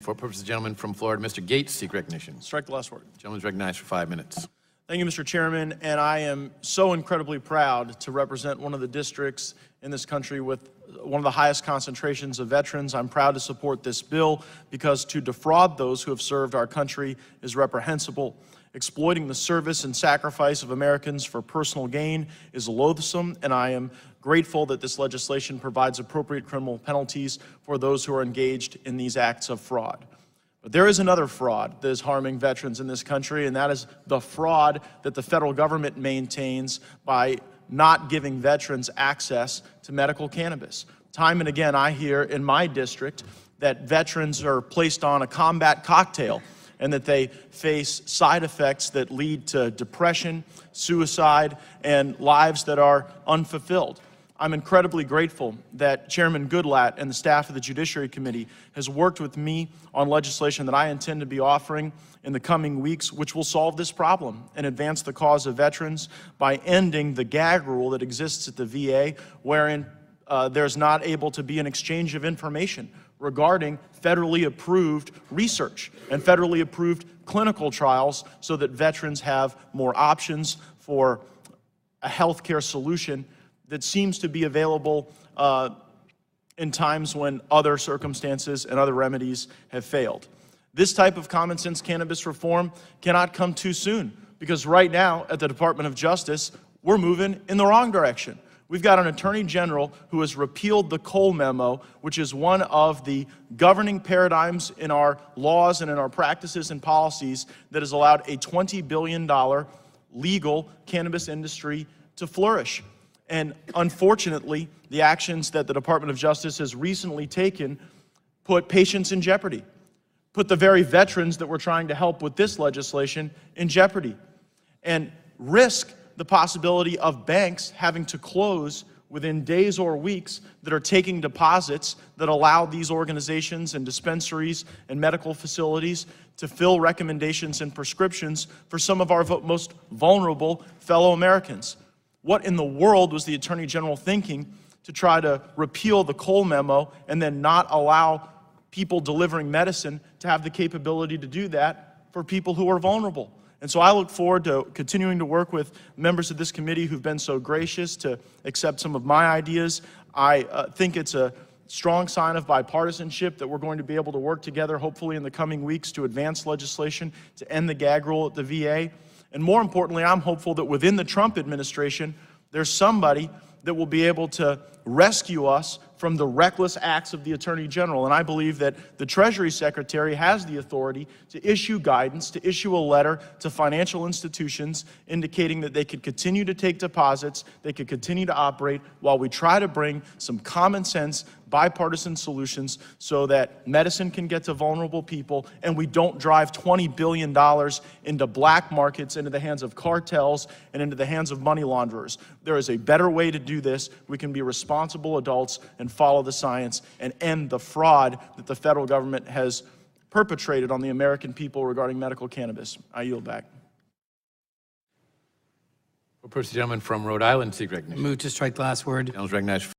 For purposes of the gentleman from Florida, Mr. Gaetz, seek recognition. Strike the last word. The gentleman is recognized for 5 minutes. Thank you, Mr. Chairman, and I am so incredibly proud to represent one of the districts in this country with one of the highest concentrations of veterans. I'm proud to support this bill because to defraud those who have served our country is reprehensible. Exploiting the service and sacrifice of Americans for personal gain is loathsome, and I am grateful that this legislation provides appropriate criminal penalties for those who are engaged in these acts of fraud. But there is another fraud that is harming veterans in this country, and that is the fraud that the federal government maintains by not giving veterans access to medical cannabis. Time and again, I hear in my district that veterans are placed on a combat cocktail and that they face side effects that lead to depression, suicide, and lives that are unfulfilled. I'm incredibly grateful that Chairman Goodlatte and the staff of the Judiciary Committee has worked with me on legislation that I intend to be offering in the coming weeks, which will solve this problem and advance the cause of veterans by ending the gag rule that exists at the VA, wherein there's not able to be an exchange of information regarding federally approved research and federally approved clinical trials so that veterans have more options for a healthcare solution that seems to be available in times when other circumstances and other remedies have failed. This type of common sense cannabis reform cannot come too soon because right now at the Department of Justice, we're moving in the wrong direction. We've got an Attorney General who has repealed the Cole Memo, which is one of the governing paradigms in our laws and in our practices and policies that has allowed a $20 billion legal cannabis industry to flourish. And unfortunately, the actions that the Department of Justice has recently taken put patients in jeopardy, put the very veterans that we're trying to help with this legislation in jeopardy, and risk the possibility of banks having to close within days or weeks that are taking deposits that allow these organizations and dispensaries and medical facilities to fill recommendations and prescriptions for some of our most vulnerable fellow Americans. What in the world was the Attorney General thinking to try to repeal the Cole Memo and then not allow people delivering medicine to have the capability to do that for people who are vulnerable? And so I look forward to continuing to work with members of this committee who've been so gracious to accept some of my ideas. I think it's a strong sign of bipartisanship that we're going to be able to work together, hopefully in the coming weeks, to advance legislation to end the gag rule at the VA. And more importantly, I'm hopeful that within the Trump administration, there's somebody that will be able to rescue us from the reckless acts of the Attorney General. And I believe that the Treasury Secretary has the authority to issue guidance, to issue a letter to financial institutions indicating that they could continue to take deposits, they could continue to operate while we try to bring some common sense, bipartisan solutions so that medicine can get to vulnerable people and we don't drive $20 billion into black markets, into the hands of cartels, and into the hands of money launderers. There is a better way to do this. We can be responsible adults and follow the science and end the fraud that the federal government has perpetrated on the American people regarding medical cannabis. I yield back. For purposes of the gentleman from Rhode Island, seek recognition. Move to strike the last word. The gentleman is recognized.